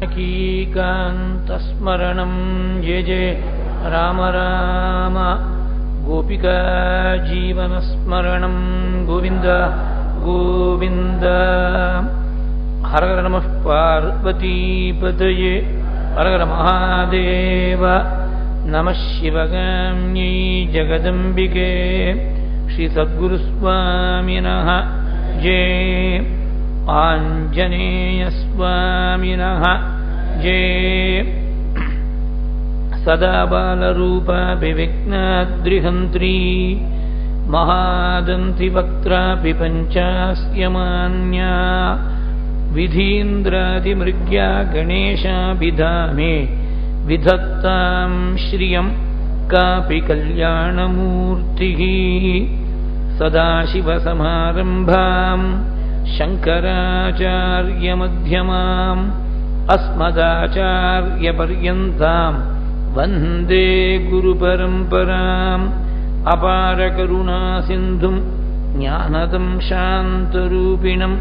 जानकीकान्तस्मरणं जय जय राम राम गोपिका जीवनस्मरणं गोविन्द गोविन्द हर हर नमः पार्वतीपतये हर हर महादेव नमः शिवगाम्यै जगदम्बिके श्री सद्गुरुस्वामिनः जय आञ्जनेयस्वामिनः जय सदा बालरूपाभिविघ्नाद्रिहन्त्री महादन्तिवक्त्रापि पञ्चास्यमान्या विधीन्द्रादिमृग्या गणेशाभिधामे विधत्तां श्रियं कापि कल्याणमूर्तिः सदाशिवसमारम्भां शङ्कराचार्यमध्यमाम् अस्मदाचार्यपर्यन्तां वन्दे गुरुपरम्पराम् अपारकरुणासिन्धुं ज्ञानदं शान्तरूपिणं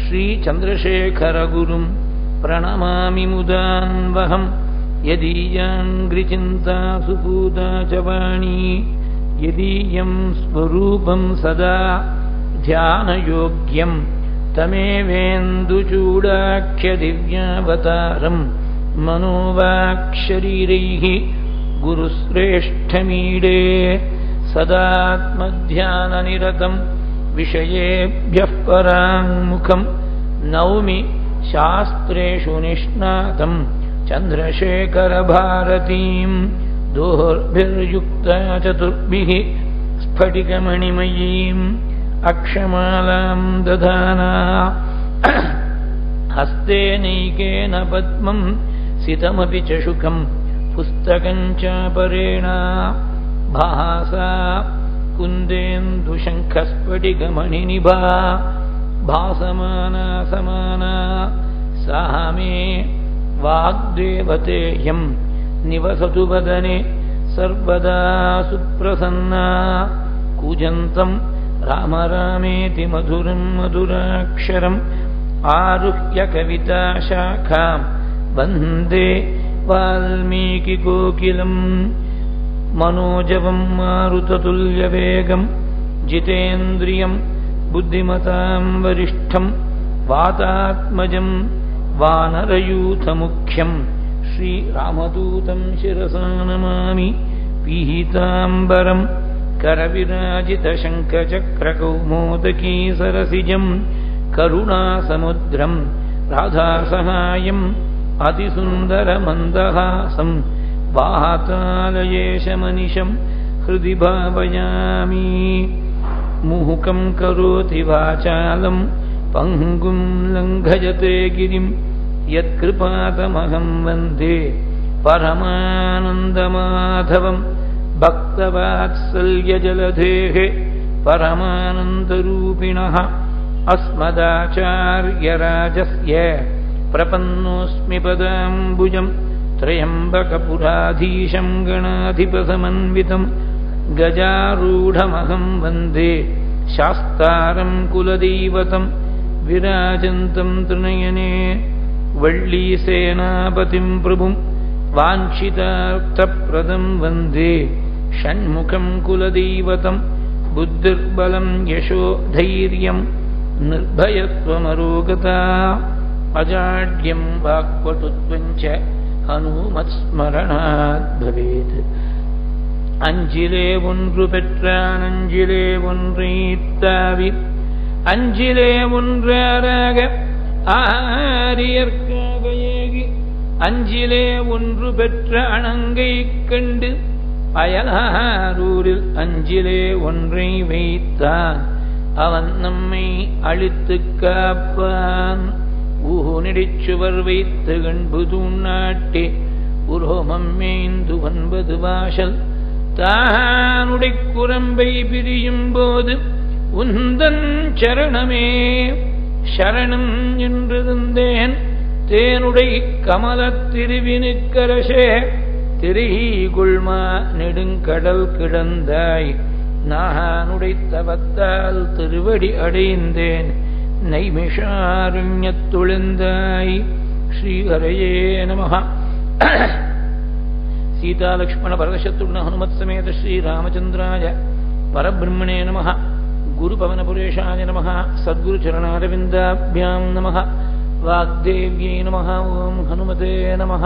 श्रीचन्द्रशेखरगुरुं प्रणमामि मुदान्वहं यदीयाङ्घ्रिचिन्ता सुपूता च वाणी यदीयं स्वरूपं सदा ध्यानयोग्यं तमेवेन्दुचूडाख्यदिव्यावतारं मनोवाक्शरीरैः गुरुश्रेष्ठमीडे सदात्मध्याननिरतं विषयेभ्यः पराङ्मुखं नौमि शास्त्रेषु निष्णातं चन्द्रशेखरभारतीं दोर्भिर्युक्ता चतुर्भिः स्फटिकमणिमयीम् अक्षमालां दधाना हस्ते नैकेन पद्मं सितमपि च शुकं पुस्तकं चापरेण भासा कुन्देन्दुशङ्खस्फटिकमणिनिभा भासमाना समाना सा मे वाग्देवतेयं निवसतु वदने सर्वदा सुप्रसन्ना कूजन्तं राम रामेति मधुरं मधुराक्षरम् आरुह्य कविताशाखां वन्दे वाल्मीकिकोकिलम् मनोजवं मारुततुल्यवेगं जितेन्द्रियं बुद्धिमतां वरिष्ठं वातात्मजं वानरयूथमुख्यं श्रीरामदूतं शिरसा नमामि पीताम्बरं करविराजितशङ्खचक्रकौमोदकी सरसिजं करुणासमुद्रं राधासहायम् अतिसुन्दरमन्दहासं वातालयेशमनिशं हृदि भावयामि मुहुकं करोति वाचालं पङ्गुं लङ्घयते गिरिं यत्कृपातमहं वन्दे परमानन्दमाधवं भक्तवात्सल्यजलधेः परमानन्दरूपिणः अस्मदाचार्यराजस्य प्रपन्नोऽस्मि पदाम्बुजं त्र्यम्बकपुराधीशं गणाधिपसमन्वितं गजारूढमहं वन्दे शास्तारं कुलदैवतं विराजन्तं त्रिनयने वल्लीसेनापतिं प्रभुं वाञ्छितार्थप्रदं वन्दे षण्मुखं कुलदैवतं बुद्धिर्बलं यशो धैर्यं निर्भयत्वमरोगता अजाड्यं वाक्पटुत्वं च हनुमत्स्मरणात् भवेत् அஞ்சிலே ஒன்று பெற்றான் அஞ்சிலே ஒன்றைத்தாவி அஞ்சிலே ஒன்றாக ஆரியற்காக ஏகி அஞ்சிலே ஒன்று பெற்ற அணங்கை கண்டு அயலாரூரில் அஞ்சிலே ஒன்றை வைத்தான் அவன் நம்மை அழித்து காப்பான் ஊனிடிச்சுவர் வைத்து கண்புது நாட்டே உரோமம் மேய்ந்து 9 வாசல் தானுடை குரம்பை பிரியும் போது உந்தன் சரணமே சரணம் என்றிருந்தேன் தேனுடை கமலத்திருவினுக்கரசே திரிகுள்மா நெடுங்கடல் கிடந்தாய் நானுடை தவத்தால் திருவடி அடைந்தேன் நைமிஷாரண்யத்துளிந்தாய் श्रीहरये नमः। सीतालक्ष्मण भरतशत्रुघ्न हनुमत् समेत श्रीरामचन्द्राय परब्रह्मणे नमः। गुरुपवनपुरेशाय नमः। सद्गुरुचरणारविन्दाभ्यां नमः। वाग्देव्यै नमः। ओं हनुमते नमः।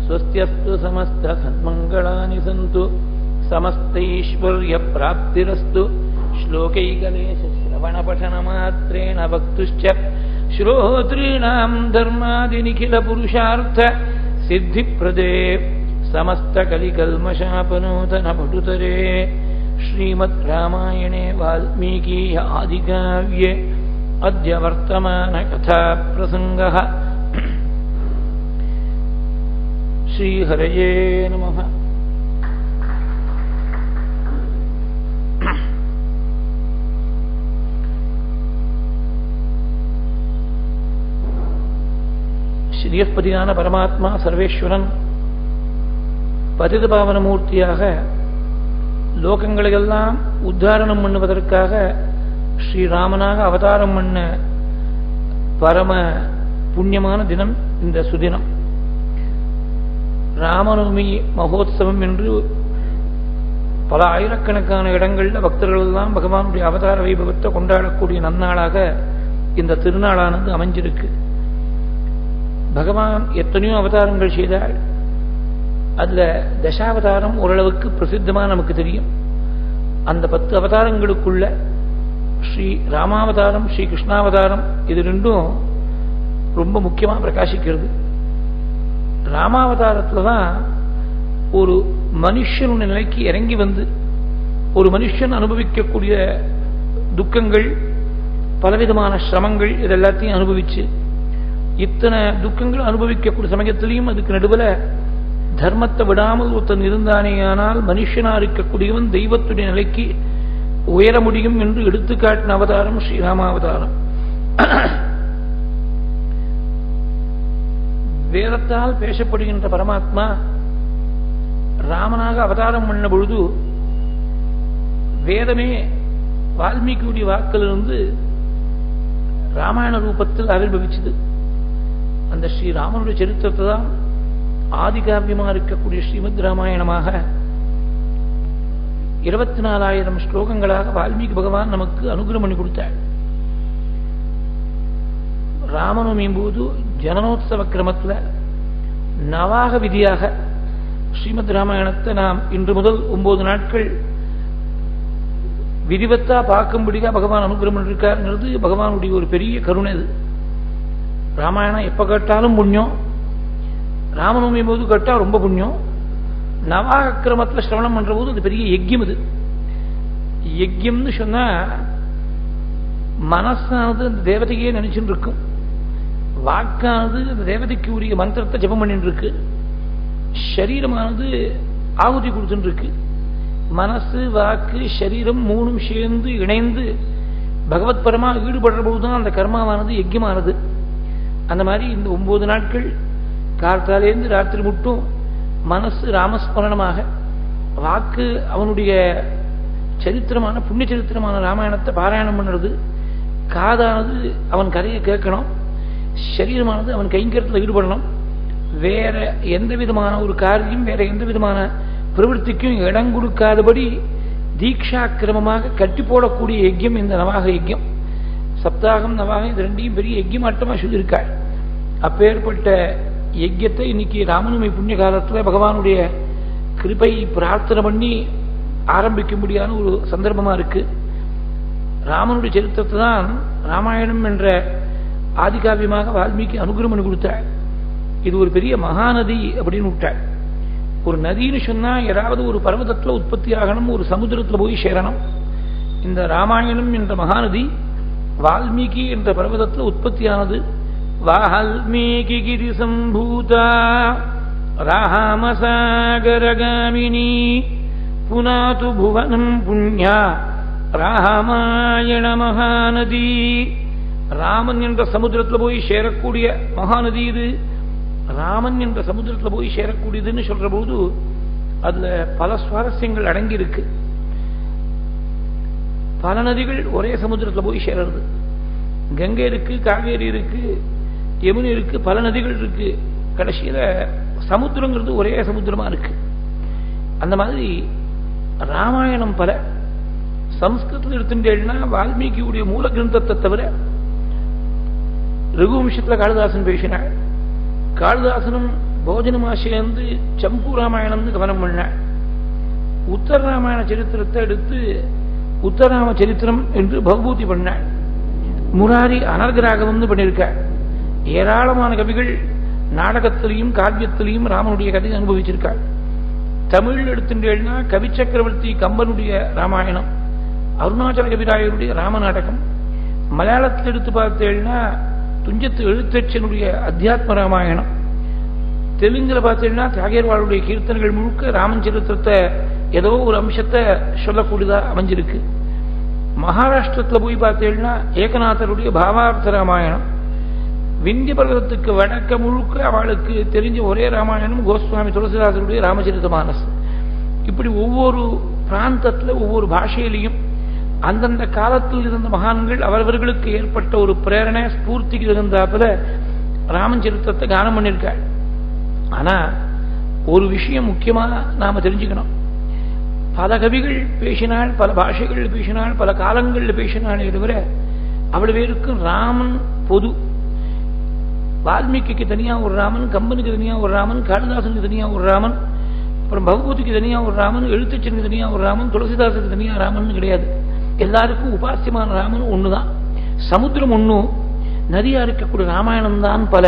स्वस्त्यस्तु समस्तसन्मङ्गलानि सन्तु समस्तैश्वर्यप्राप्तिरस्तु। श्लोकैकलेशश्रवणपठनमात्रेण वक्तुश्च श्रोतॄणां धर्मादिनिखिलपुरुषार्थ सिद्धिप्रदे समस्तकलिकल्मषापनूतनपटुतरे श्रीमद् रामायणे वाल्मीकीय आदिकाव्ये अद्य वर्तमानकथाप्रसङ्गः। श्रीहरये नमः। ஸ்ரீயப்பதியான பரமாத்மா சர்வேஸ்வரன் பதிதபாவன மூர்த்தியாக லோகங்களையெல்லாம் உத்தாரணம் பண்ணுவதற்காக ஸ்ரீராமனாக அவதாரம் பண்ண பரம புண்ணியமான தினம் இந்த சுதினம். ராமநவமி மகோத்சவம் என்று பல ஆயிரக்கணக்கான இடங்களில் பக்தர்கள் எல்லாம் பகவானுடைய அவதார வைபவத்தை கொண்டாடக்கூடிய நன்னாளாக இந்த திருநாளானது அமைஞ்சிருக்கு. பகவான் எத்தனையோ அவதாரங்கள் செய்தால் அதுல தசாவதாரம் ஓரளவுக்கு பிரசித்தமா நமக்கு தெரியும். அந்த 10 அவதாரங்களுக்குள்ள ஸ்ரீ ராமாவதாரம், ஸ்ரீ கிருஷ்ணாவதாரம், இது ரெண்டும் ரொம்ப முக்கியமா பிரகாசிக்கிறது. ராமாவதாரத்துலதான் ஒரு மனுஷனுடைய நிலைக்கு இறங்கி வந்து ஒரு மனுஷன் அனுபவிக்கக்கூடிய துக்கங்கள், பலவிதமான சிரமங்கள், இதெல்லாத்தையும் அனுபவிச்சு இத்தனை துக்கங்கள் அனுபவிக்கக்கூடிய சமயத்திலையும் அதுக்கு நடுவில் தர்மத்தை விடாமல் ஒருத்தன் இருந்தானேயானால் மனுஷனா இருக்கக்கூடியவன் தெய்வத்துடைய நிலைக்கு உயர முடியும் என்று எடுத்துக்காட்டின அவதாரம் ஸ்ரீராமாவதாரம். வேதத்தால் பேசப்படுகின்ற பரமாத்மா ராமனாக அவதாரம் பண்ண பொழுது வேதமே வால்மீகியுடைய வாக்கிலிருந்து ராமாயண ரூபத்தில் ஆவிர்வவிச்சது. அந்த ஸ்ரீராமனுடைய சரித்திரத்தை தான் ஆதிகாவியமா இருக்கக்கூடிய ஸ்ரீமத் ராமாயணமாக 24,000 ஸ்லோகங்களாக வால்மீகி பகவான் நமக்கு அனுகிரகம் பண்ணி கொடுத்தார். ராமநவமியின் போது ஜனனோத்சவ கிரமத்தில் நவாக விதியாக ஸ்ரீமத் ராமாயணத்தை நாம் இன்று முதல் 9 நாட்கள் விதிவத்தா பார்க்கும்படியாக பகவான் அனுகிரகம் பண்ணிருக்காருங்கிறது பகவானுடைய ஒரு பெரிய கருணை. இது ராமாயணம் எப்ப கேட்டாலும் புண்ணியம், ராமநவமி போது கேட்டா ரொம்ப புண்ணியம். நவாகிரமத்தில் சிரவணம் பண்ற போது அது பெரிய யஜ்யம். இது யஜ்யம்னு சொன்னா மனசானது அந்த தேவதையே நினைச்சுட்டு இருக்கும், வாக்கானது அந்த தேவதைக்கு உரிய மந்திரத்தை ஜபம் பண்ணிட்டு இருக்கு, சரீரமானது ஆகுதி கொடுத்துட்டு இருக்கு. மனசு, வாக்கு, சரீரம் 3 சேர்ந்து இணைந்து பகவத் பரமா ஈடுபடுற போதுதான் அந்த கர்மாவானது யஜ்யமானது. அந்த மாதிரி இந்த 9 நாட்கள் கார்த்தாலேருந்து ராத்திரி மட்டும் மனசு ராமஸ்மரணமாக, வாக்கு அவனுடைய சரித்திரமான புண்ணிய சரித்திரமான ராமாயணத்தை பாராயணம் பண்ணுறது, காதானது அவன் கதையை கேட்கணும், சரீரமானது அவன் கைங்கரத்தில் ஈடுபடணும். வேற எந்த விதமான ஒரு காரியம், வேற எந்த விதமான பிரவൃத்திக்கும் இடம் கொடுக்காதபடி தீட்சாக்கிரமமாக கட்டி போடக்கூடிய யஜ்யம் இந்த நவாக யஜ்யம். சப்தாகம், நவாகம் இது ரெண்டையும் பெரிய யஜ்யமாட்டமா சொல்லியிருக்காள். அப்பேற்பட்ட யஜ்யத்தை இன்னைக்கு ராமநவமி புண்ணிய காலத்தில் பகவானுடைய கிருபை பிரார்த்தனை பண்ணி ஆரம்பிக்கும்படியான ஒரு சந்தர்ப்பமா இருக்கு. ராமனுடைய சரித்திரத்தை தான் ராமாயணம் என்ற ஆதிகாவியமாக வால்மீகி அனுகிரகம் பண்ணி கொடுத்தாள். இது ஒரு பெரிய மகாநதி அப்படின்னு விட்டாள். ஒரு நதின்னு சொன்னா ஏதாவது ஒரு பர்வதத்தில் உற்பத்தி ஆகணும், ஒரு சமுத்திரத்தில் போய் சேரணும். இந்த ராமாயணம் என்ற மகாநதி வால்மீகி என்ற பர்வதத்தில் உற்பத்தியானது. வால்மீகி கிரி சம்பூதா ராமசாகரகாமினி புனாது புவனம் புண்ணியா ராமாயண மகாநதி. ராமன் என்ற சமுத்திரத்தில் போய் சேரக்கூடிய மகாநதி இது. ராமன் என்ற சமுத்திரத்தில் போய் சேரக்கூடியதுன்னு சொல்ற போது அதுல பல சுவாரஸ்யங்கள் அடங்கி இருக்கு. பல நதிகள் ஒரே சமுத்திரத்தில் போய் சேருது. கங்கை இருக்கு, காவேரி இருக்கு, யமுனை இருக்கு, பல நதிகள் இருக்கு, கடைசியில சமுத்திரங்கிறது ஒரே சமுத்திரமா இருக்கு. அந்த மாதிரி ராமாயணம் பல. சம்ஸ்கிருதத்தில் எடுத்துட்டேன்னா வால்மீகியுடைய மூல கிரந்தத்தை தவிர ரகுவம்சத்தில் காளிதாசன் பேசினாள். காளிதாசனும் போஜனமா சேர்ந்து சம்பு ராமாயணம்னு கவனம் பண்ணாள். உத்தர ராமாயண சரித்திரத்தை எடுத்து உத்தராம சரித்திரம் என்று பகவூதி பண்ணாள். முராரி அனர்கராகவம்னு பண்ணியிருக்காள். ஏராளமான கவிகள் நாடகத்திலையும் காவியத்திலையும் ராமனுடைய கதையை அனுபவிச்சிருக்காள். தமிழ் எடுத்துட்டேன்னா கவி சக்கரவர்த்தி கம்பனுடைய ராமாயணம், அருணாச்சல கவிராயருடைய ராமநாடகம். மலையாளத்தில் எடுத்து பார்த்தேன்னா துஞ்சத்து எழுத்தச்சனுடைய அத்தியாத்ம ராமாயணம். தெலுங்குல பார்த்தீங்கன்னா தியாகேர்வாளுடைய கீர்த்தனைகள் முழுக்க ராமன் சரித்திரத்தை ஏதோ ஒரு அம்சத்தை சொல்லக்கூடியதா அமைஞ்சிருக்கு. மகாராஷ்டிரத்தில் போய் பார்த்தீங்கன்னா ஏகநாதருடைய பாவார்த்த ராமாயணம். விந்திய பர்வதத்துக்கு வடக்க முழுக்க அவளுக்கு தெரிஞ்ச ஒரே ராமாயணம் கோஸ்வாமி துளசிதாசருடைய ராமச்சரித மானஸ். இப்படி ஒவ்வொரு பிராந்தத்தில் ஒவ்வொரு பாஷையிலையும் அந்தந்த காலத்தில் இருந்த மகான்கள் அவரவர்களுக்கு ஏற்பட்ட ஒரு பிரேரணை ஸ்பூர்த்திக்கு இருந்தாப்புல ராமன் சரித்திரத்தை கானம் பண்ணியிருக்காள். ஆனா ஒரு விஷயம் முக்கியமா நாம தெரிஞ்சுக்கணும். பல கவிகள் பேசினாள், பல பாஷைகள் பேசினாள், பல காலங்களில் பேசினாள். தவிர அவ்வளவு பேருக்கும் ராமன் பொது. வால்மீகிக்கு தனியா ஒரு ராமன், கம்பனுக்கு தனியா ஒரு ராமன், காளிதாசனுக்கு தனியா ஒரு ராமன், அப்புறம் பகவதிக்கு தனியா ஒரு ராமன், எழுத்தச்சனுக்கு தனியா ஒரு ராமன், துளசிதாசனுக்கு தனியா ராமன் கிடையாது. எல்லாருக்கும் உபாசியமான ராமன் ஒண்ணுதான். சமுத்திரம் ஒண்ணும், நதியா இருக்கக்கூடிய ராமாயணம் தான் பல.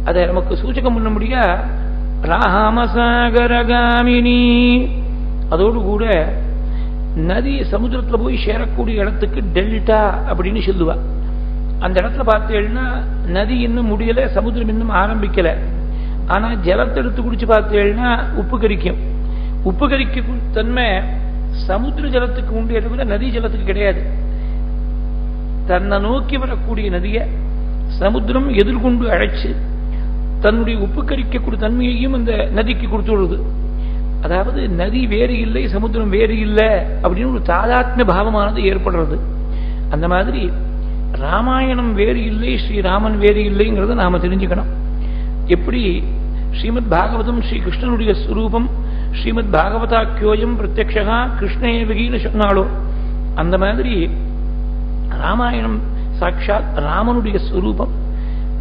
அதை நமக்கு சூச்சகம் பண்ண முடியா ராமசாகரகாமினி. அதோடு கூட நதி சமுத்திரத்துல போய் சேரக்கூடிய இடத்துக்கு டெல்டா அப்படின்னு சொல்லுவா. அந்த இடத்துல பார்த்தேன்னா நதி இன்னும் முடியல, சமுத்திரம் இன்னும் ஆரம்பிக்கல. ஆனா ஜலத்தை எடுத்து குடிச்சு பார்த்தேன்னா உப்பு கரிக்கும். உப்பு கரிக்க தன்மை சமுத்திர ஜலத்துக்கு உண்டு, விட நதி ஜலத்துக்கு கிடையாது. தன்னை நோக்கி வரக்கூடிய நதிய சமுத்திரம் எதிர்கொண்டு அழைச்சு தன்னுடைய உப்பு கரிக்கக்கூடிய தன்மையையும் அந்த நதிக்கு கொடுத்துள்ளது. அதாவது நதி வேறு இல்லை, சமுத்திரம் வேறு இல்லை அப்படின்னு ஒரு தாதாத்மிய பாவமானது ஏற்படுறது. அந்த மாதிரி ராமாயணம் வேறு இல்லை, ஸ்ரீராமன் வேறு இல்லைங்கிறத நாம தெரிஞ்சுக்கணும். எப்படி ஸ்ரீமத் பாகவதம் ஸ்ரீ கிருஷ்ணனுடைய ஸ்வரூபம், ஸ்ரீமத் பாகவதாக்கியோயம் பிரத்யக்ஷா கிருஷ்ணேவகின்னு சொன்னாலோ அந்த மாதிரி ராமாயணம் சாட்சாத் ராமனுடைய ஸ்வரூபம்.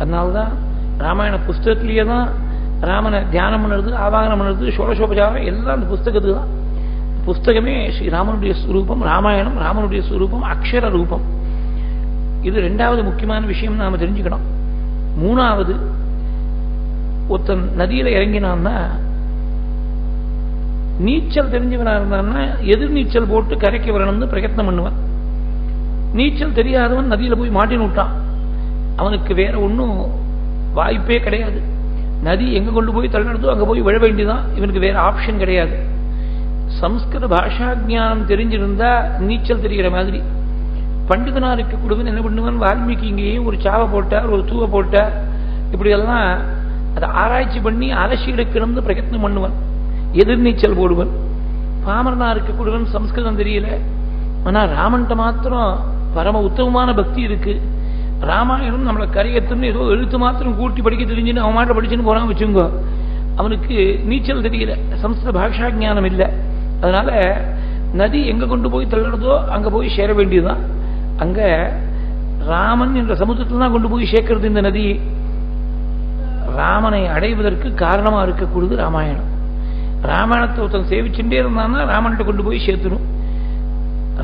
அதனால்தான் ராமாயண புஸ்தகத்திலேயே தான் ராமனை தியானம் பண்ணுறது, ஆவாகனம் பண்ணுறது, ஷோடசோபச்சாரம் எல்லாம் அந்த புஸ்தகத்துக்கு தான். புஸ்தகமே ஸ்ரீராமனுடைய ஸ்வரூபம், ராமாயணம் ராமனுடைய ஸ்வரூபம், அக்ஷர ரூபம். இது ரெண்டாவது முக்கியமான விஷயம் நாம தெரிஞ்சுக்கணும். மூணாவது, ஒருத்தன் நதியில இறங்கினான்னா நீச்சல் தெரிஞ்சவனா இருந்தான்னா எதிர் நீச்சல் போட்டு கரைக்கு வரணும்னு பிரயத்னம் பண்ணுவான். நீச்சல் தெரியாதவன் நதியில போய் மாட்டின்னு விட்டான், அவனுக்கு வேற ஒன்றும் வாய்ப்பே கிடையாது. நதி எங்க கொண்டு போய் தள்ளினதோ அங்க போய் விழ வேண்டியதான், இவனுக்கு வேற ஆப்ஷன் கிடையாது. சம்ஸ்கிருத பாஷா ஜானம் தெரிஞ்சிருந்தா நீச்சல் தெரிகிற மாதிரி பண்டிதனா இருக்கக்கூடியவன் என்ன பண்ணுவான், வால்மீகி இங்கேயே ஒரு சாவை போட்டார், ஒரு தூவை போட்டார், இப்படி எல்லாம் அதை ஆராய்ச்சி பண்ணி அலசி எடுக்கணும்னு பிரயத்னம் பண்ணுவான், எதிர்நீச்சல் போடுவன். பாமரனா இருக்கக்கூடியவன் சம்ஸ்கிருதம் தெரியல, ஆனா ராமன்ட்ட மாத்திரம் பரம உத்தமமான பக்தி இருக்கு. ராமாயணம் நம்மளை கரையத்துன்னு ஏதோ எழுத்து மாத்திரம் கூட்டி படிக்க தெரிஞ்சுன்னு அவன் மாட்ட படிச்சுன்னு போறான் வச்சுங்கோ, அவனுக்கு நீச்சல் தெரியல, சம்ஸ்கிருத பாஷா ஞானம் இல்லை. அதனால நதி எங்க கொண்டு போய் தள்ளுறதோ அங்க போய் சேர வேண்டியதுதான். அங்க ராமன் என்ற சமுத்திரத்தில் தான் கொண்டு போய் சேர்க்கிறது இந்த நதி. ராமனை அடைவதற்கு காரணமா இருக்கக்கூடியது ராமாயணம். ராமாயணத்தை ஒருத்தன் சேவிச்சுட்டே இருந்தான்னா ராமன்கிட்ட கொண்டு போய் சேர்த்துடும்.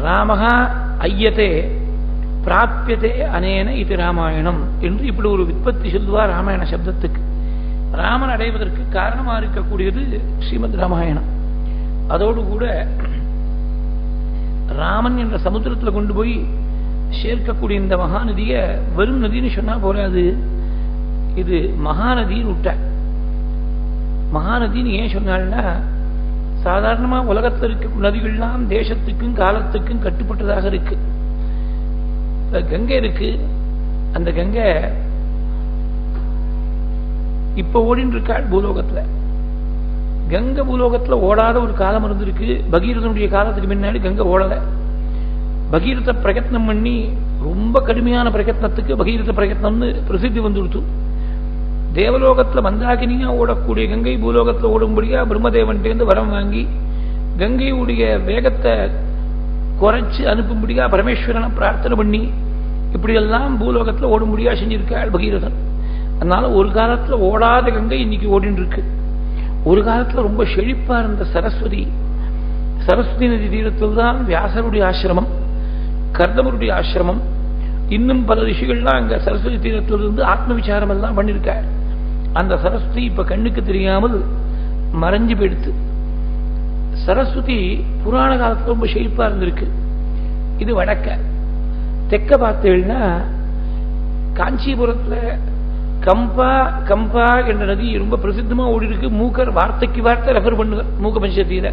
ராமஹா ஐயத்தே பிராபியதே அனேன இது ராமாயணம் என்று இப்படி ஒரு விற்பத்தி சொல்லுவா ராமாயண சப்தத்துக்கு. ராமன் அடைவதற்கு காரணமா இருக்கக்கூடியது ஸ்ரீமத் ராமாயணம். அதோடு கூட ராமன் என்ற சமுத்திரத்தில் கொண்டு போய் சேர்க்கக்கூடிய இந்த மகாநதிய வெறும் நதினு சொன்னா போறாது, இது மகாநதின்னு விட்ட. மகாநதினு ஏன் சொன்னால்னா, சாதாரணமா உலகத்தில் இருக்க நதிகள்லாம் தேசத்துக்கும் காலத்துக்கும் கட்டுப்பட்டதாக இருக்கு. கங்கை இருக்கு, அந்த கங்கை இப்ப ஓடின்னு இருக்காள் பூலோகத்துல. கங்கை பூலோகத்துல ஓடாத ஒரு காலம் இருந்திருக்கு. பகீரதனுடைய காலத்துக்கு முன்னாடி கங்கை ஓடல. பகீரத பிரயத்னம் பண்ணி ரொம்ப கடுமையான பிரயத்னத்துக்கு பகீரத பிரயத்னம்னு பிரசித்தி வந்துடுத்து. தேவலோகத்தில் மந்தாகினியா ஓடக்கூடிய கங்கை பூலோகத்தில் ஓடும்படியா பிரம்மதேவன்டேந்து வரம் வாங்கி கங்கையுடைய வேகத்தை குறைச்சு அனுப்பும்படியா பரமேஸ்வரனை பிரார்த்தனை பண்ணி இப்படியெல்லாம் பூலோகத்தில் ஓடும்படியா செஞ்சிருக்காள் பகீரதன். அதனால ஒரு காலத்தில் ஓடாத கங்கை இன்னைக்கு ஓடின்னு இருக்கு. ஒரு காலத்தில் ரொம்ப செழிப்பா இருந்த சரஸ்வதி நதி தீரத்தில் தான் வியாசருடைய ஆசிரமம், கர்தமருடைய ஆசிரமம், இன்னும் பல ரிஷிகள்லாம் அங்க சரஸ்வதி தீரத்திலிருந்து ஆத்ம விசாரம் எல்லாம் பண்ணிருக்கார். அந்த சரஸ்வதி இப்ப கண்ணுக்கு தெரியாமல் மறைஞ்சு போயிடுத்து. சரஸ்வதி புராண காலத்துல ரொம்ப செழிப்பா இருந்திருக்கு. இது வடக்க. தெற்க பார்த்தீங்கன்னா காஞ்சிபுரத்துல கம்பா என்ற நதி ரொம்ப பிரசித்தமா ஓடி இருக்கு. மூக்கர் வார்த்தைக்கு வார்த்தை ரெஃபர் பண்ணுங்க. மூக்க பஞ்சத்தியில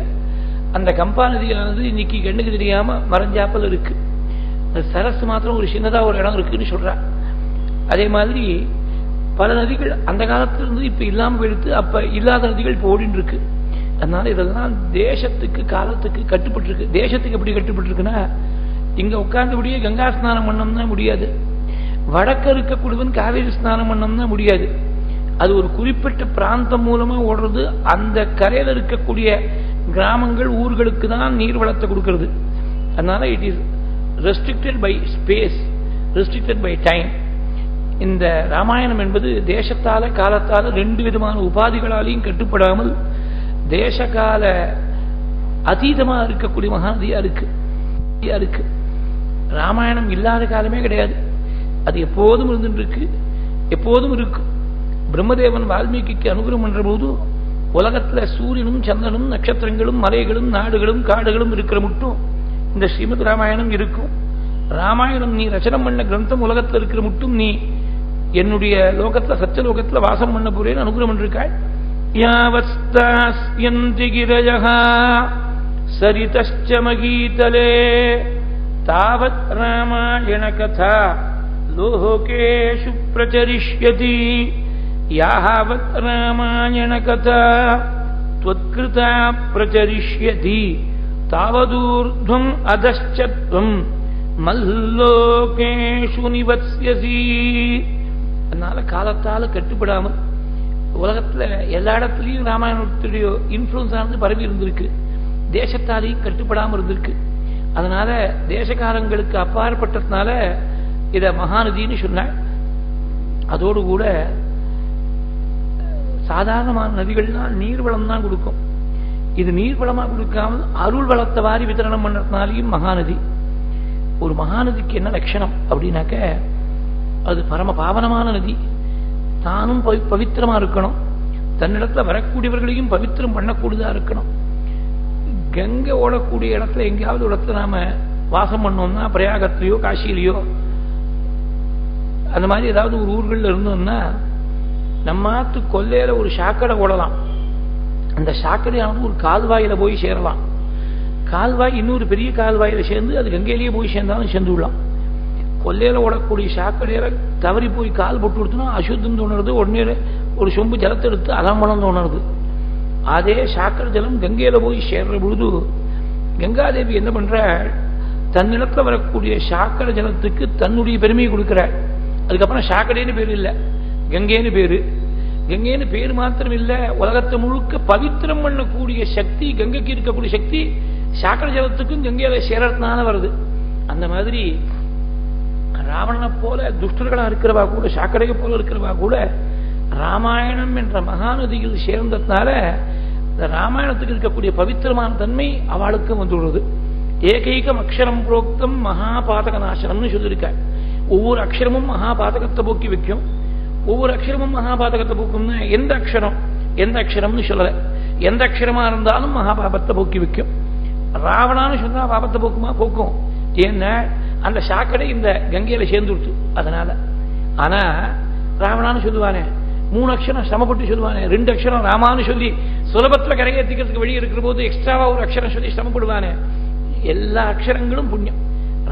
அந்த கம்பா நதியானது இன்னைக்கு கண்ணுக்கு தெரியாம மறைஞ்சாப்பல் இருக்கு. சரஸ் மாத்திரம் ஒரு சின்னதா ஒரு இடம் இருக்குன்னு சொல்ற. அதே மாதிரி பல நதிகள் அந்த காலத்துல இருந்து இப்ப இல்லாம போயிடுத்து. அப்ப இல்லாத நதிகள் இப்ப ஓடின்னு இருக்கு. அதனால இதெல்லாம் தேசத்துக்கு காலத்துக்கு கட்டுப்பட்டு இருக்கு. தேசத்துக்கு எப்படி கட்டுப்பட்டு இருக்குன்னா, இங்க உட்கார்ந்தபடியே கங்கா ஸ்நானம் பண்ணோம்னா முடியாது, வடக்க இருக்கக்கூடியவன் காவேரி ஸ்நானம் பண்ணோம்னா முடியாது. அது ஒரு குறிப்பிட்ட பிராந்தம் மூலமா ஓடுறது. அந்த கரையில இருக்கக்கூடிய கிராமங்கள் ஊர்களுக்கு தான் நீர் வளத்தை கொடுக்கிறது. அதனால it is restricted by space, restricted by time. இந்த ராமாயணம் என்பது தேசத்தால காலத்தால ரெண்டு விதமான உபாதிகளாலையும் கட்டுப்படாமல் தேசகால அதீதமா இருக்கக்கூடிய மகாநதியா இருக்கு. ராமாயணம் இல்லாத காலமே கிடையாது. அது எப்போதும் இருந்துட்டு இருக்கு, எப்போதும் இருக்கும். பிரம்மதேவன் வால்மீகிக்கு அனுகிரகம் பண்ற போது உலகத்துல சூரியனும் சந்திரனும் நட்சத்திரங்களும் மலைகளும் நாடுகளும் காடுகளும் இருக்கிற மட்டும் இந்த ஸ்ரீமத் ராமாயணம் இருக்கும். ராமாயணம் நீ ரச்சனம் பண்ண கிரந்தம் உலகத்தில் இருக்கிற மட்டும் நீ என்னுடைய லோகத்துல சத்தியலோகத்துல வாசம் பண்ண போறேன்னு அனுகிரகம் பண்ணிருக்காள். யாவஸ்தாஸ்யந்தி கிரஜஹ சரிதஸ்ச மகீதலே தாவத் ராமாயண கதா லோகேஷு பிரச்சரிஷ்யதி யாவத் ராமாயண கதா த்வத்கிருதா பிரச்சரிஷ்யதி தாவதூர்த்வம் அதశ్చத்வம் மல்லோகேஷு நிவத்ஸ்யசி. அதனால காலத்தால கட்டுப்படாமல் உலகத்துல எல்லா இடத்துலயும் ராமாயணத்துடைய இன்ஃபுளுன்ஸ் ஆனது பரவி இருந்திருக்கு. தேசத்தாலையும் கட்டுப்படாமல் இருந்திருக்கு. அதனால தேசகாலங்களுக்கு அப்பாற்பட்டதுனால இத மகாநதின்னு சொன்ன. அதோடு கூட சாதாரணமான நதிகள்லாம் நீர்வளம் தான் கொடுக்கும். இது நீர்வளமா கொடுக்காமல் அருள் வளத்தை வாரி வித்தரணம் பண்றதுனாலையும் மகாநதி. ஒரு மகாநதிக்கு என்ன லட்சணம் அப்படின்னாக்க, அது பரம பாவனமான நதி. தானும் பவித்திரமா இருக்கணும், தன்னிடத்துல வரக்கூடியவர்களையும் பவித்திரம் பண்ணக்கூடியதா இருக்கணும். கங்கை ஓடக்கூடிய இடத்துல எங்கேயாவது இடத்துல நாம வாசம் பண்ணோம்னா, பிரயாகத்திலேயோ காசியிலையோ அந்த மாதிரி ஏதாவது ஒரு ஊர்கள்ல இருந்தோம்னா, நம்மாத்து கொல்லையில ஒரு சாக்கடை ஓடலாம். அந்த சாக்கடையானது ஒரு கால்வாயில போய் சேரலாம். கால்வாய் இன்னொரு பெரிய கால்வாயில சேர்ந்து அது கங்கையிலேயே போய் சேர்ந்தாலும் சேர்ந்து விடலாம். கொல்லையில ஓடக்கூடிய சாக்கடையில தவறி போய் கால் போட்டு கொடுத்தோம்னா அசுத்தம் தோணுறது. உடனே ஒரு சொம்பு ஜலத்தை எடுத்து அலம்பலம் தோணுறது. அதே சாக்கடை ஜலம் கங்கையில போய் சேர்ற பொழுது கங்காதேவி என்ன பண்ற, தன்னிடத்துல வரக்கூடிய சாக்கடை ஜலத்துக்கு தன்னுடைய பெருமையை கொடுக்கிறார். அதுக்கப்புறம் சாக்கடைன்னு பேரு இல்ல, கங்கைன்னு பேரு. கங்கைன்னு பேரு மாத்திரம் இல்ல, உலகத்தை முழுக்க பவித்திரம் பண்ணக்கூடிய சக்தி கங்கைக்கு இருக்கக்கூடிய சக்தி சாக்கடை ஜலத்துக்கும் கங்கையில சேரத்தினால வருது. அந்த மாதிரி ராவணனை போல துஷ்டர்களா இருக்கிறவா கூட, சாக்கடையை போல இருக்கிறவா கூட ராமாயணம் என்ற மகாநதியில் சேர்ந்ததுனால இந்த ராமாயணத்துக்கு இருக்கக்கூடிய பவித்திரமான தன்மை அவளுக்கு வந்துள்ளது. ஏகைகம் அக்ஷரம் புரோக்தம் மகாபாதக நாசனம்னு சொல்லியிருக்க. ஒவ்வொரு அக்ஷரமும் மகாபாதகத்தை போக்கி வைக்கும். ஒவ்வொரு அக்ஷரமும் மகாபாதகத்தை போக்கும்னா எந்த அக்ஷரம்னு சொல்லல, எந்த அக்ஷரமா இருந்தாலும் மகாபாபத்தை போக்கி வைக்கும். ராவணான்னு சொன்னா பாபத்தை போக்கும். ஏன்னா அந்த சாக்கடை இந்த கங்கையில சேர்ந்துடுச்சு அதனால. ஆனா ராவணான்னு சொல்லுவானே, 3 அக்ஷரம் சிரமப்பட்டு சொல்லுவானே, 2 அக்ஷரம் ராமான்னு சொல்லி சுலபத்துல கரையேற்றிக்கிறதுக்கு வழி இருக்கிற போது எக்ஸ்ட்ராவா ஒரு அக்ஷரம் சொல்லி சிரமப்படுவானே. எல்லா அக்ஷரங்களும் புண்ணியம்.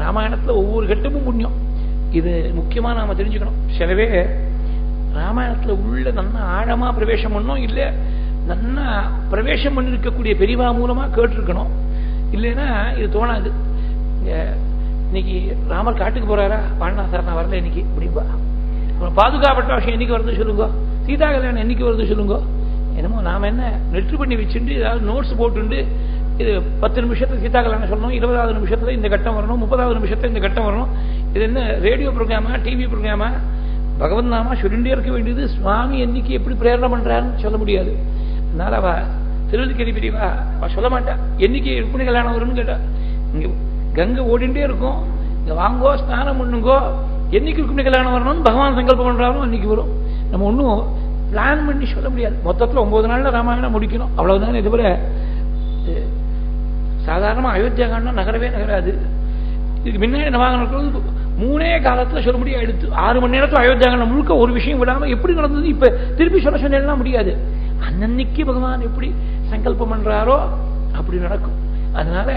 ராமாயணத்துல ஒவ்வொரு கட்டமும் புண்ணியம். இது முக்கியமா நாம தெரிஞ்சுக்கணும். சிலவே ராமாயணத்துல உள்ள நல்லா ஆழமா பிரவேசம் பண்ணணும், இல்ல நல்லா பிரவேசம் பண்ணிருக்கக்கூடிய பெரியவா மூலமா கேட்டிருக்கணும். இல்லைன்னா இது தோணாது. இன்னைக்கு ராமர் காட்டுக்கு போறாரா, பாண்டா சார் நான் வரல இன்னைக்கு அப்படின்பா. அப்புறம் பாதுகாப்பட்ட விஷயம் இன்னைக்கு வருது சொல்லுங்க, சீதா கல்யாணம் என்னைக்கு வருது சொல்லுங்க. என்னமோ நாம என்ன நெற்று பண்ணி வச்சுட்டு ஏதாவது நோட்ஸ் போட்டுண்டு இது 10 நிமிஷத்துல சீதா கல்யாணம் சொல்லணும், 20வது நிமிஷத்துல இந்த கட்டம் வரணும், 30வது நிமிஷத்துல இந்த கட்டம் வரணும். இது என்ன ரேடியோ ப்ரோக்ராமா, டிவி ப்ரோக்ராமா? பகவன் நாமா சொல்லிண்டே இருக்க வேண்டியது. சுவாமி என்னைக்கு எப்படி பிரேரணை பண்றாருன்னு சொல்ல முடியாது. அதனால அவ திருவள்ளிக்கேணி பிரிவா அவ சொல்ல மாட்டா என்னைக்கு ருக்மிணி கல்யாணம் வரும்னு கேட்டா. இங்க கங்கை ஓடிண்டே இருக்கும், இங்க வாங்கோ ஸ்நானம் பண்ணுங்கோ, என்னைக்கு ருக்மிணி கல்யாணம் வரணும்னு பகவான் சங்கல்பம் பண்றாலும் அன்னைக்கு வரும். நம்ம ஒன்றும் பிளான் பண்ணி சொல்ல முடியாது. மொத்தத்தில் 9 நாள்ல ராமாயணம் முடிக்கணும், அவ்வளவுதான். இதுவர சாதாரணமா அயோத்தியா காண்டம் நகரவே நகராது. இதுக்கு முன்னாடி நவாகனம் 3 காலத்துல சொல்ல முடியாது. எடுத்து 6 மணி நேரத்துல அயோத்தியா காண்டம் முழுக்க ஒரு விஷயம் விடாம எப்படி நடந்தது இப்ப திருப்பி சொல்ல சொன்னா முடியாது. அன்னன்னைக்கு பகவான் எப்படி சங்கல்பம் பண்றாரோ அப்படி நடக்கும். அதனால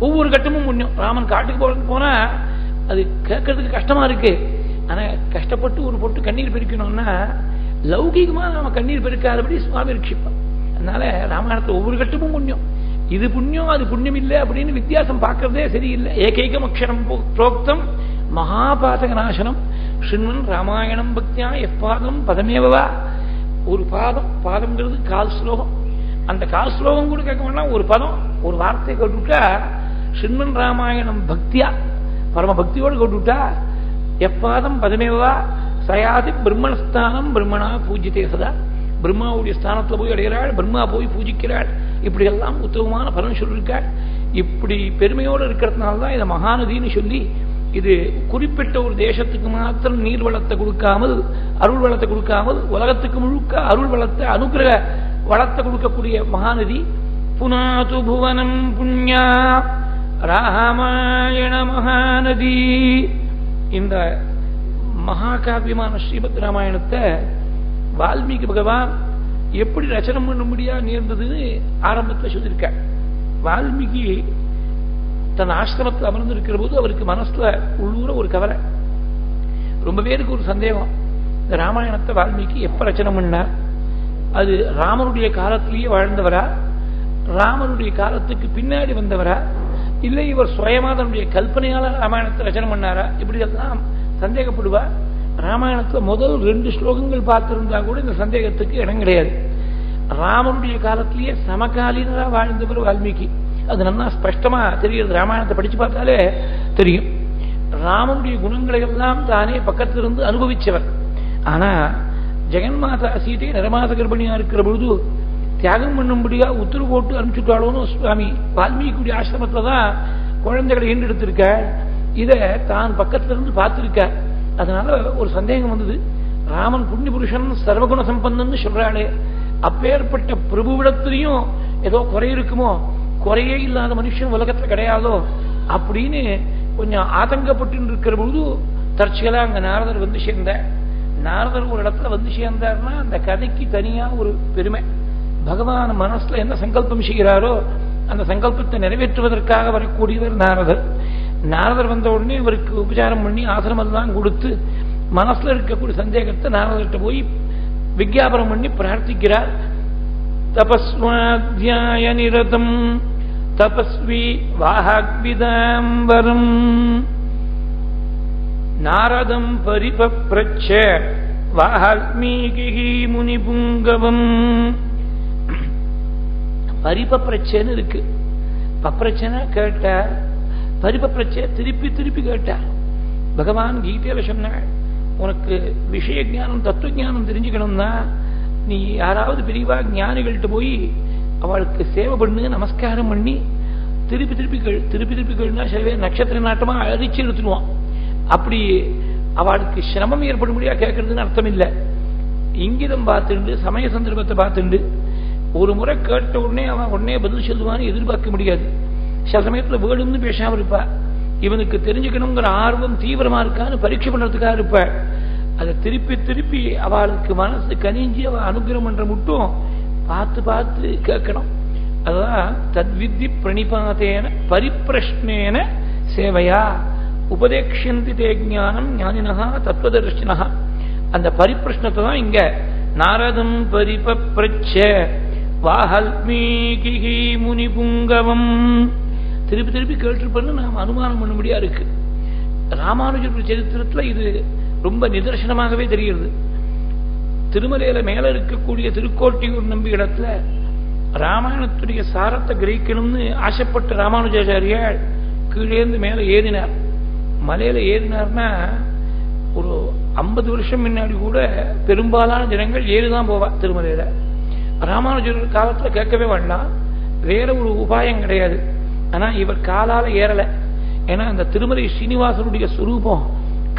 ஒவ்வொரு கட்டமும் முன்னும். ராமன் காட்டுக்கு போனா அது கேட்கறதுக்கு கஷ்டமா இருக்கு. ஆனா கஷ்டப்பட்டு ஒரு பொட்டு கண்ணீர் பெருக்கணும்னா லௌகிகமா நாம கண்ணீர் பெருக்காதபடி சுவாமி ரட்சிப்பான். அதனால ராமாயணத்துல ஒவ்வொரு கட்டமும் புண்ணியம். இது புண்ணியம் அது புண்ணியம் இல்லை அப்படின்னு வித்தியாசம் பார்க்கறதே சரியில்லை. ஏகைகம் அக்ஷரம் புரோக்தம் மகாபாதக நாசனம் ஸ்ருண்வன் ராமாயணம் பக்தியா எப்பாதம் பதமேவா. ஒரு பாதம்ங்கிறது 1/4 ஸ்லோகம். அந்த 1/4 ஸ்லோகம் கூட கேட்க வேண்டாம், ஒரு பதம் ஒரு வார்த்தை கேட்டுவிட்டா ஸ்ருண்வன் ராமாயணம் பக்தியா பரம பக்தியோடு கேட்டுவிட்டா எப்பாதம் பதமேவா சயாதி பிரம்மணஸ்தானம் பிரம்மணா பூஜ்யதே சதா. பிரம்மாவுடைய ஸ்தானத்துல போய் அடைகிறாள், பிரம்மா போய் பூஜிக்கிறாள். இப்படி எல்லாம் உத்தமமான பலன் சொல்லியிருக்காள். இப்படி பெருமையோடு இருக்கிறதுனால்தான் இதை மகாநதின்னு சொல்லி, இது குறிப்பிட்ட ஒரு தேசத்துக்கு மாத்திரம் நீர் வளத்தை கொடுக்காமல் அருள் வளத்தை கொடுக்காமல் உலகத்துக்கு முழுக்க அருள் வளத்தை அனுகிரக வளத்தை கொடுக்கக்கூடிய மகாநதி. புனாது புவனம் புண்ணியா ராமாயண மகாநதி. இந்த மகாகாவியமான ஸ்ரீமத் ராமாயணத்தை வால்மீகி பகவான் எப்படி ரச்சனை பண்ண முடியா நேர்ந்ததுன்னு ஆரம்பத்தில் சொல்லியிருக்க. வால்மீகி தன் ஆசிரமத்தில் அமர்ந்திருக்கிற போது அவருக்கு மனசுல உள்ளூர ஒரு கவலை. ரொம்ப பேருக்கு ஒரு சந்தேகம், இந்த ராமாயணத்தை வால்மீகி எப்ப ரச்சனை பண்ணார்? அது ராமனுடைய காலத்திலேயே வாழ்ந்தவரா, ராமனுடைய காலத்துக்கு பின்னாடி வந்தவரா, இல்லை இவர் சுயமா தன்னுடைய கல்பனையால ராமாயணத்தை ரச்சனை பண்ணாரா? இப்படி எல்லாம் சந்தேகப்படுவா. ராமாயணத்துல முதல் 2 ஸ்லோகங்கள் பார்த்திருந்தா கூட இந்த சந்தேகத்துக்கு இடம் கிடையாது. ராமனுடைய காலத்திலேயே சமகாலீனரா வாழ்ந்தவர் வால்மீகி. அது நல்லா ஸ்பஷ்டமா தெரிகிறது. ராமாயணத்தை படிச்சு பார்த்தாலே தெரியும். ராமனுடைய குணங்களை எல்லாம் தானே பக்கத்திலிருந்து அனுபவிச்சவர். ஆனா ஜெகன்மாதா சீதை நிறமாத கர்ப்பிணியா இருக்கிற பொழுது தியாகம் பண்ணும்படியா உத்தரவு போட்டு அனுப்பிச்சுட்டாலும் சுவாமி வால்மீகியுடைய ஆசிரமத்துலதான் குழந்தைகளை ஈண்டெடுத்திருக்க. இதை தான் பக்கத்திலிருந்து பார்த்திருக்க. அதனால ஒரு சந்தேகம் வந்தது, ராமன் புண்ணிய புருஷன் சர்வகுண சம்பந்தன்னு சொல்றாளே, அப்பேற்பட்ட பிரபுவிடத்திலையும் ஏதோ குறை இருக்குமோ, குறையே இல்லாத மனுஷன் உலகத்துல கிடையாதோ அப்படின்னு கொஞ்சம் ஆதங்கப்பட்டு இருக்கிற பொழுது தற்செயலா அங்க நாரதர் வந்து சேர்ந்தார். நாரதர் ஒரு இடத்துல வந்து சேர்ந்தார்னா அந்த கதைக்கு தனியா ஒரு பெருமை. பகவான் மனசுல என்ன சங்கல்பம் செய்கிறாரோ அந்த சங்கல்பத்தை நிறைவேற்றுவதற்காக வரக்கூடியவர் நாரதர். நாரதர் வந்த உடனே அவருக்கு உபச்சாரம் பண்ணி ஆசிரமெல்லாம் கொடுத்து மனசுல இருக்கக்கூடிய சந்தேகத்தை நாரதர்கிட்ட போய் விஞ்ஞாபனம் பண்ணி பிரார்த்திக்கிறார். தபஸ்வாத்யாய நிரதம் தபஸ்வி வாஹாக்விதாம்பரம் நாரதம் பரிபப்ரச்ச வால்மீகி முனிபுங்கவம். பரிபப்ரச்சேன்னு இருக்கு. பப்ரச்சனை கேட்டார், பரிபப்ரச்ச திருப்பி திருப்பி கேட்டார். பகவான் கீதையில சொன்னாள், உனக்கு விஷய ஞானம் தத்துவ ஞானம் தெரிஞ்சுக்கணும்னா நீ யாராவது பெரியவா ஞானிகள்கிட்ட போய் அவளுக்கு சேவை பண்ணு, நமஸ்காரம் பண்ணி திருப்பி திருப்பி கேள்னா சில பேர் நட்சத்திர நாட்டமா அழிச்சு எடுத்துடுவான். அப்படி அவளுக்கு சிரமம் ஏற்பட முடியா கேட்கறதுன்னு அர்த்தம் இல்லை. இங்கிதம் பார்த்துண்டு சமய சந்தர்ப்பத்தை பார்த்துண்டு ஒரு முறை கேட்ட உடனே அவன் உடனே பதில் சொல்லுவான்னு எதிர்பார்க்க முடியாது. சில சமயத்துல வேணும்னு பேசாம இருப்பா. இவனுக்கு தெரிஞ்சுக்கணுங்கிற ஆர்வம் தீவிரமா இருக்கான்னு பரீட்சை பண்றதுக்காக இருப்ப. அதை திருப்பி திருப்பி அவளுக்கு மனசு கனிஞ்சி அவ அனுகிரகம் பண்ற மட்டும் பார்த்து பார்த்து கேட்கணும். அதுதான் தத்வித்தி பிரணிபாதேன பரிப்பிரஷ்னேன சேவையா உபதேக்ஷந்தி தே ஞானம் ஞானினஹா தத்துவதர்ஷினஹா. அந்த பரிப்பிரஷ்னத்தை தான் இங்க நாரதம் பரிபப்ரச்ச வால்மீகி முனிபுங்கவம் திருப்பி திருப்பி கேட்டிருப்பன்னு நாம் அனுமானம் பண்ணும்படியா இருக்கு. ராமானுஜர் சரித்திரத்துல இது ரொம்ப நிதர்சனமாகவே தெரிகிறது. திருமலையில மேல இருக்கக்கூடிய திருக்கோட்டியூர் நம்பி இடத்துல ராமாயணத்துடைய சாரத்தை கிரகிக்கணும்னு ஆசைப்பட்ட ராமானுஜாச்சாரியால் கீழேந்து மேல ஏறினார். மலையில ஏறினார்னா ஒரு 50 வருஷம் முன்னாடி கூட பெரும்பாலான ஜனங்கள் ஏறிதான் போவா திருமலையில. ராமானுஜர் காலத்துல கேட்கவே வேண்டாம், வேற ஒரு உபாயம் கிடையாது. ஆனா இவர் காலால ஏறல. ஏன்னா அந்த திருமலை ஸ்ரீனிவாசனுடைய சுரூபம்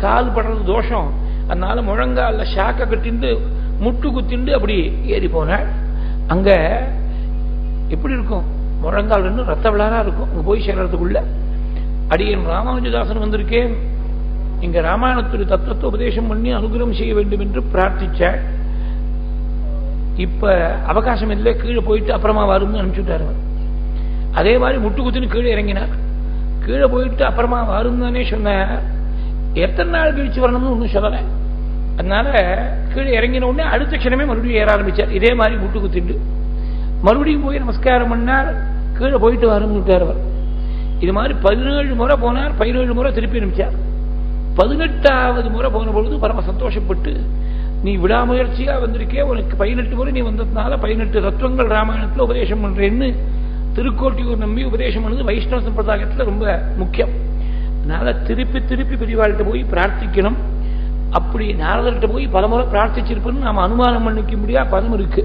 கால் படுறது தோஷம். அதனால முழங்கால ஷாக்க கட்டிண்டு முட்டு குத்திண்டு அப்படி ஏறி போனாள். அங்க எப்படி இருக்கும், முழங்கால் இன்னும் ரத்த விழாரா இருக்கும். அங்க போய் சேர்றதுக்குள்ள அடியன் ராமானுஜதாசன் வந்திருக்கேன், இங்க ராமாயணத்துடைய தத்துவத்தை உபதேசம் பண்ணி அனுகிரகம் செய்ய வேண்டும் என்று பிரார்த்திச்சாள். இப்ப அவகாசம் இல்லை, கீழே போயிட்டு அப்புறமா வரும்னு அனுப்பிச்சுட்டாரு. அதே மாதிரி முட்டு குத்துன்னு கீழே இறங்கினார். கீழே போயிட்டு அப்புறமா வரும் தானே சொன்னார். எத்தனை நாள் கழிச்சு வரணும்னு ஒன்றும் சொல்லலை. அதனால கீழே இறங்கின உடனே அடுத்த க்ஷணமே மறுபடியும் ஏற ஆரம்பிச்சார். இதே மாதிரி முட்டு குத்திட்டு மறுபடியும் போய் நமஸ்காரம் பண்ணார். கீழே போயிட்டு வரும்னு விட்டார் அவர். இது மாதிரி 17 முறை போனார். 17 முறை திருப்பி அனுப்பிச்சார். 18வது முறை போன பொழுது பரம சந்தோஷப்பட்டு, நீ விடாமுயற்சியா வந்திருக்கே, உனக்கு 18 முறை நீ வந்ததுனால 18 தத்துவங்கள் ராமாயணத்துல உபதேசம் பண்றேன்னு திருக்கோட்டியூர் நம்பி உபதேசம் பண்ணது வைஷ்ணவ சம்பிரதாயத்துல ரொம்ப முக்கியம். அதனால திருப்பி திருப்பி பெரியவாழ்கிட்ட போய் பிரார்த்திக்கணும். அப்படி நாரதர்கிட்ட போய் பலமுறை பிரார்த்திச்சிருப்பேன்னு நாம அனுமானம் பண்ணிக்க முடியாத பதம் இருக்கு.